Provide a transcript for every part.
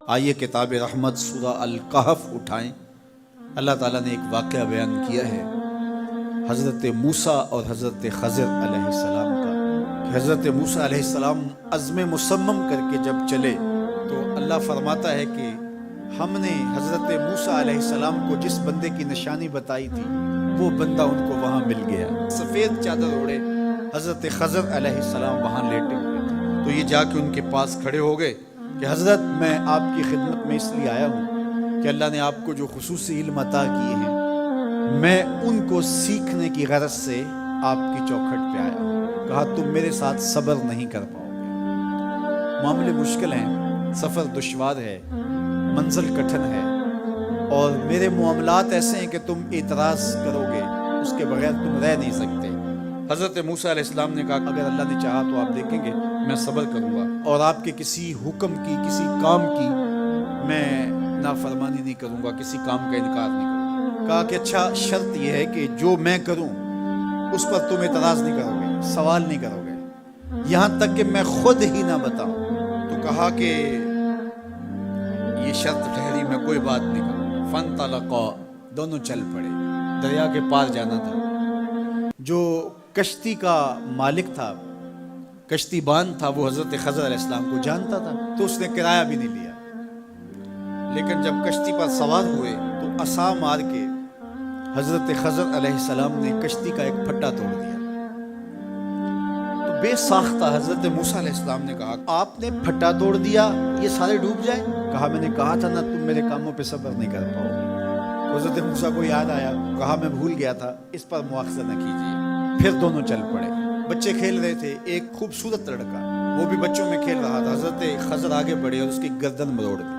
آئیے کتاب رحمت سورہ الکہف اٹھائیں۔ اللہ تعالیٰ نے ایک واقعہ بیان کیا ہے حضرت موسیٰ اور حضرت خضر علیہ السلام کا کہ حضرت موسیٰ علیہ السلام عزم مصمم کر کے جب چلے تو اللہ فرماتا ہے کہ ہم نے حضرت موسیٰ علیہ السلام کو جس بندے کی نشانی بتائی تھی وہ بندہ ان کو وہاں مل گیا۔ سفید چادر اوڑے حضرت خضر علیہ السلام وہاں لیٹے ہوئے تھے تو یہ جا کے ان کے پاس کھڑے ہو گئے کہ حضرت میں آپ کی خدمت میں اس لیے آیا ہوں کہ اللہ نے آپ کو جو خصوصی علم عطا کیے ہیں میں ان کو سیکھنے کی غرض سے آپ کی چوکھٹ پہ آیا ہوں۔ کہا تم میرے ساتھ صبر نہیں کر پاؤ گے، معاملے مشکل ہیں، سفر دشوار ہے، منزل کٹھن ہے اور میرے معاملات ایسے ہیں کہ تم اعتراض کرو گے اس کے بغیر تم رہ نہیں سکتے۔ حضرت موسیٰ علیہ السلام نے کہا اگر اللہ نے چاہا تو آپ دیکھیں گے میں صبر کروں گا اور آپ کے کسی حکم کی کسی کام کی میں نافرمانی نہیں کروں گا، کسی کام کا انکار نہیں کروں گا۔ کہا کہ اچھا شرط یہ ہے کہ جو میں کروں اس پر تم اعتراض نہیں کرو گے، سوال نہیں کرو گے، یہاں تک کہ میں خود ہی نہ بتاؤں۔ تو کہا کہ یہ شرط ٹھہری، میں کوئی بات نہیں کروں۔ فانطلقا، دونوں چل پڑے، دریا کے پار جانا تھا۔ جو کشتی کا مالک تھا، کشتی بان تھا، وہ حضرت خضر علیہ السلام کو جانتا تھا تو اس نے کرایہ بھی نہیں لیا، لیکن جب کشتی پر سوار ہوئے تو عصا مار کے حضرت خضر علیہ السلام نے کشتی کا ایک پھٹا توڑ دیا۔ تو بے ساختہ حضرت موسیٰ علیہ السلام نے کہا آپ نے پھٹا توڑ دیا، یہ سارے ڈوب جائیں؟ کہا میں نے کہا تھا نا تم میرے کاموں پہ صبر نہیں کر پاؤ گے۔ تو حضرت موسیٰ کو یاد آیا، کہا میں بھول گیا تھا، اس پر مواخذہ نہ کیجیے۔ پھر دونوں چل پڑے، بچے کھیل رہے تھے، ایک خوبصورت لڑکا وہ بھی بچوں میں کھیل رہا تھا۔ حضرت خضر آگے بڑھے اور اس کی گردن مروڑ دی،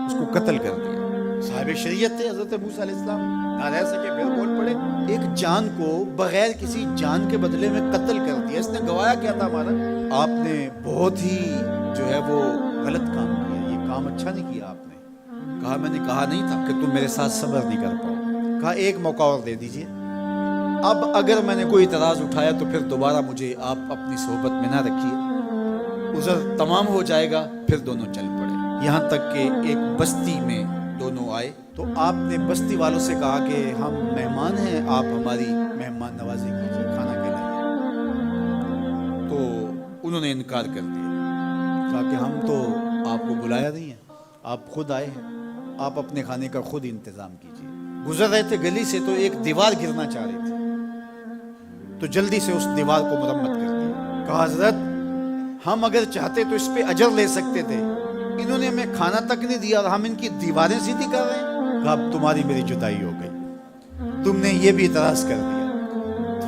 اس کو قتل کر دیا۔ صاحب شریعت تھے حضرت موسیٰ علیہ السلام، نہ رہ سکے، پھر بول پڑے ایک جان کو بغیر کسی جان کے بدلے میں قتل کر دیا، اس نے گوایا کیا تھا ہمارا؟ آپ نے بہت ہی جو ہے وہ غلط کام کیا، یہ کام اچھا نہیں کیا آپ نے۔ کہا میں نے کہا نہیں تھا کہ تم میرے ساتھ صبر نہیں کر پاؤ۔ کہا ایک موقع اور دے دیجئے، اب اگر میں نے کوئی اعتراض اٹھایا تو پھر دوبارہ مجھے آپ اپنی صحبت میں نہ رکھیے، عذر تمام ہو جائے گا۔ پھر دونوں چل پڑے، یہاں تک کہ ایک بستی میں دونوں آئے تو آپ نے بستی والوں سے کہا کہ ہم مہمان ہیں، آپ ہماری مہمان نوازی کیجیے، کھانا کھلائیے۔ تو انہوں نے انکار کر دیا، کہا کہ ہم تو آپ کو بلایا نہیں ہے، آپ خود آئے ہیں، آپ اپنے کھانے کا خود انتظام کیجیے۔ گزر رہے تھے گلی سے تو ایک دیوار گرنا چاہ رہی تھی تو جلدی سے اس دیوار کو مرمت کر دیا۔ کہا حضرت ہم اگر چاہتے تو اس پہ اجر لے سکتے تھے، انہوں نے ہمیں کھانا تک نہیں دیا اور ہم ان کی دیواریں سیدھی کر رہے ہیں۔ کہا اب تمہاری میری جدائی ہو گئی، تم نے یہ بھی اعتراض کر دیا۔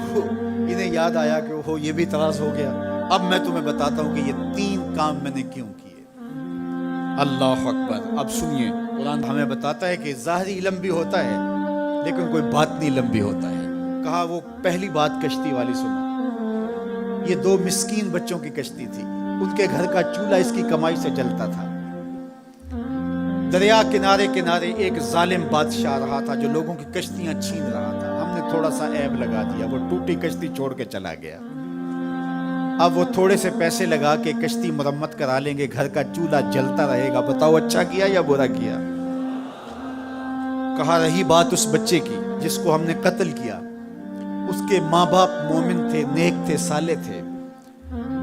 تو انہیں یاد آیا کہ وہ یہ بھی اعتراض ہو گیا۔ اب میں تمہیں بتاتا ہوں کہ یہ 3 کام میں نے کیوں کیے۔ اللہ اکبر۔ اب سنیے، قرآن ہمیں بتاتا ہے کہ ظاہری علم بھی ہوتا ہے لیکن کوئی باطنی علم بھی ہوتا ہے۔ کہا وہ پہلی بات کشتی والی سنو، یہ 2 مسکین بچوں کی کشتی تھی، ان کے گھر کا چولہا اس کی کمائی سے جلتا تھا۔ دریا کنارے کنارے ایک ظالم بادشاہ رہا تھا جو لوگوں کی کشتیاں چھین رہا تھا، ہم نے تھوڑا سا عیب لگا دیا، وہ ٹوٹی کشتی چھوڑ کے چلا گیا۔ اب وہ تھوڑے سے پیسے لگا کے کشتی مرمت کرا لیں گے، گھر کا چولہا جلتا رہے گا، بتاؤ اچھا کیا یا برا کیا؟ کہا رہی بات اس بچے کی جس کو ہم نے قتل کیا، اس کے ماں باپ مومن تھے، نیک تھے، صالح تھے،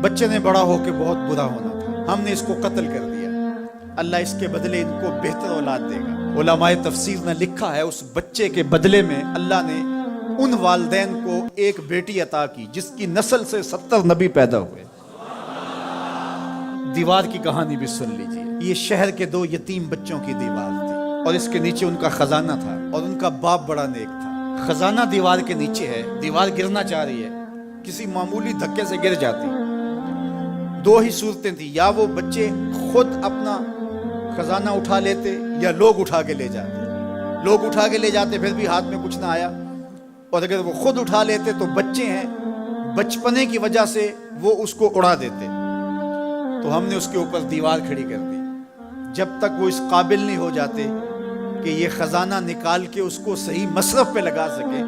بچے نے بڑا ہو کے بہت برا ہونا تھا، ہم نے اس کو قتل کر دیا، اللہ اس کے بدلے ان کو بہتر اولاد دے گا۔ علماء تفسیر نے لکھا ہے اس بچے کے بدلے میں اللہ نے ان والدین کو ایک بیٹی عطا کی جس کی نسل سے 70 نبی پیدا ہوئے۔ دیوار کی کہانی بھی سن لیجئے، یہ شہر کے 2 یتیم بچوں کی دیوار تھی اور اس کے نیچے ان کا خزانہ تھا اور ان کا باپ بڑا نیک تھا۔ خزانہ دیوار کے نیچے ہے، دیوار گرنا چاہ رہی ہے، کسی معمولی دھکے سے گر جاتی۔ 2 ہی صورتیں تھیں، یا وہ بچے خود اپنا خزانہ اٹھا لیتے یا لوگ اٹھا کے لے جاتے۔ لوگ اٹھا کے لے جاتے پھر بھی ہاتھ میں کچھ نہ آیا، اور اگر وہ خود اٹھا لیتے تو بچے ہیں، بچپنے کی وجہ سے وہ اس کو اڑا دیتے۔ تو ہم نے اس کے اوپر دیوار کھڑی کر دی، جب تک وہ اس قابل نہیں ہو جاتے کہ یہ خزانہ نکال کے اس کو صحیح مصرف پہ لگا سکے،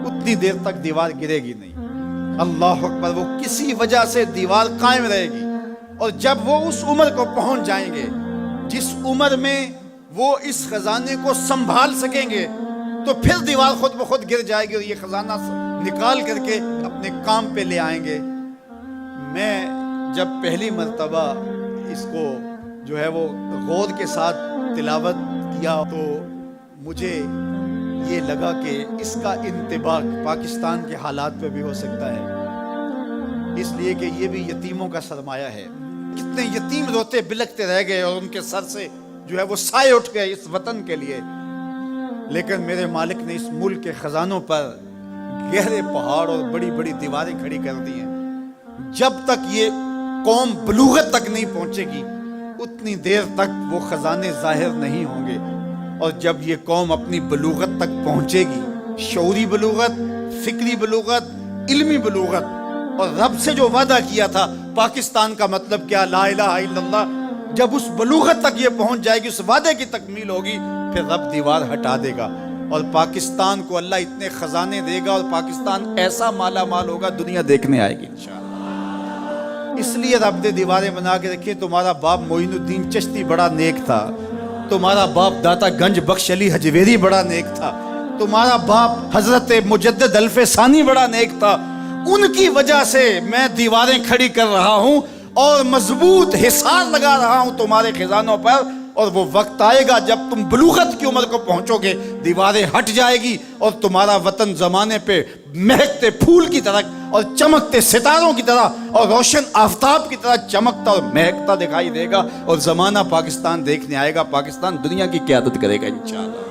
اتنی دیر تک دیوار گرے گی نہیں۔ اللہ اکبر۔ وہ کسی وجہ سے دیوار قائم رہے گی، اور جب وہ اس عمر کو پہنچ جائیں گے جس عمر میں وہ اس خزانے کو سنبھال سکیں گے تو پھر دیوار خود بخود گر جائے گی اور یہ خزانہ نکال کر کے اپنے کام پہ لے آئیں گے۔ میں جب پہلی مرتبہ اس کو جو ہے وہ غور کے ساتھ تلاوت کیا تو مجھے یہ لگا کہ اس کا انطباق پاکستان کے حالات پہ بھی ہو سکتا ہے، اس لیے کہ یہ بھی یتیموں کا سرمایہ ہے۔ کتنے یتیم روتے بلکتے رہ گئے اور ان کے سر سے جو ہے وہ سائے اٹھ گئے اس وطن کے لیے، لیکن میرے مالک نے اس ملک کے خزانوں پر گہرے پہاڑ اور بڑی بڑی دیواریں کھڑی کر دی ہیں۔ جب تک یہ قوم بلوغت تک نہیں پہنچے گی اتنی دیر تک وہ خزانے ظاہر نہیں ہوں گے، اور جب یہ قوم اپنی بلوغت تک پہنچے گی، شعوری بلوغت، فکری بلوغت، علمی بلوغت، اور رب سے جو وعدہ کیا تھا پاکستان کا مطلب کیا، لا الہ الا اللہ، جب اس بلوغت تک یہ پہنچ جائے گی، اس وعدے کی تکمیل ہوگی، پھر رب دیوار ہٹا دے گا اور پاکستان کو اللہ اتنے خزانے دے گا اور پاکستان ایسا مالا مال ہوگا دنیا دیکھنے آئے گی انشاءاللہ۔ اس لیے رب نے دیواریں بنا کے رکھی۔ تمہارا باپ معین الدین چشتی بڑا نیک تھا، تمہارا باپ داتا گنج بخش علی حجویری بڑا نیک تھا، تمہارا باپ حضرت مجدد الف ثانی بڑا نیک تھا، ان کی وجہ سے میں دیواریں کھڑی کر رہا ہوں اور مضبوط حصار لگا رہا ہوں تمہارے خزانوں پر، اور وہ وقت آئے گا جب تم بلوغت کی عمر کو پہنچو گے، دیواریں ہٹ جائے گی اور تمہارا وطن زمانے پہ مہکتے پھول کی طرح اور چمکتے ستاروں کی طرح اور روشن آفتاب کی طرح چمکتا اور مہکتا دکھائی دے گا، اور زمانہ پاکستان دیکھنے آئے گا، پاکستان دنیا کی قیادت کرے گا انشاءاللہ۔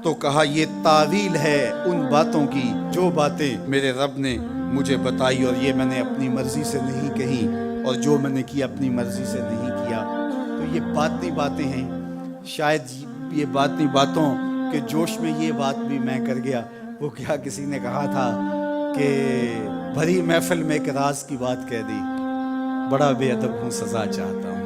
تو کہا یہ تعویل ہے ان باتوں کی جو باتیں میرے رب نے مجھے بتائی، اور یہ میں نے اپنی مرضی سے نہیں کہی، اور جو میں نے کیا اپنی مرضی سے نہیں کیا۔ تو یہ باطنی باتیں ہیں، شاید یہ باطنی باتوں کے جوش میں یہ بات بھی میں کر گیا۔ وہ کیا کسی نے کہا تھا کہ بھری محفل میں ایک راز کی بات کہہ دی، بڑا بے ادب ہوں سزا چاہتا ہوں۔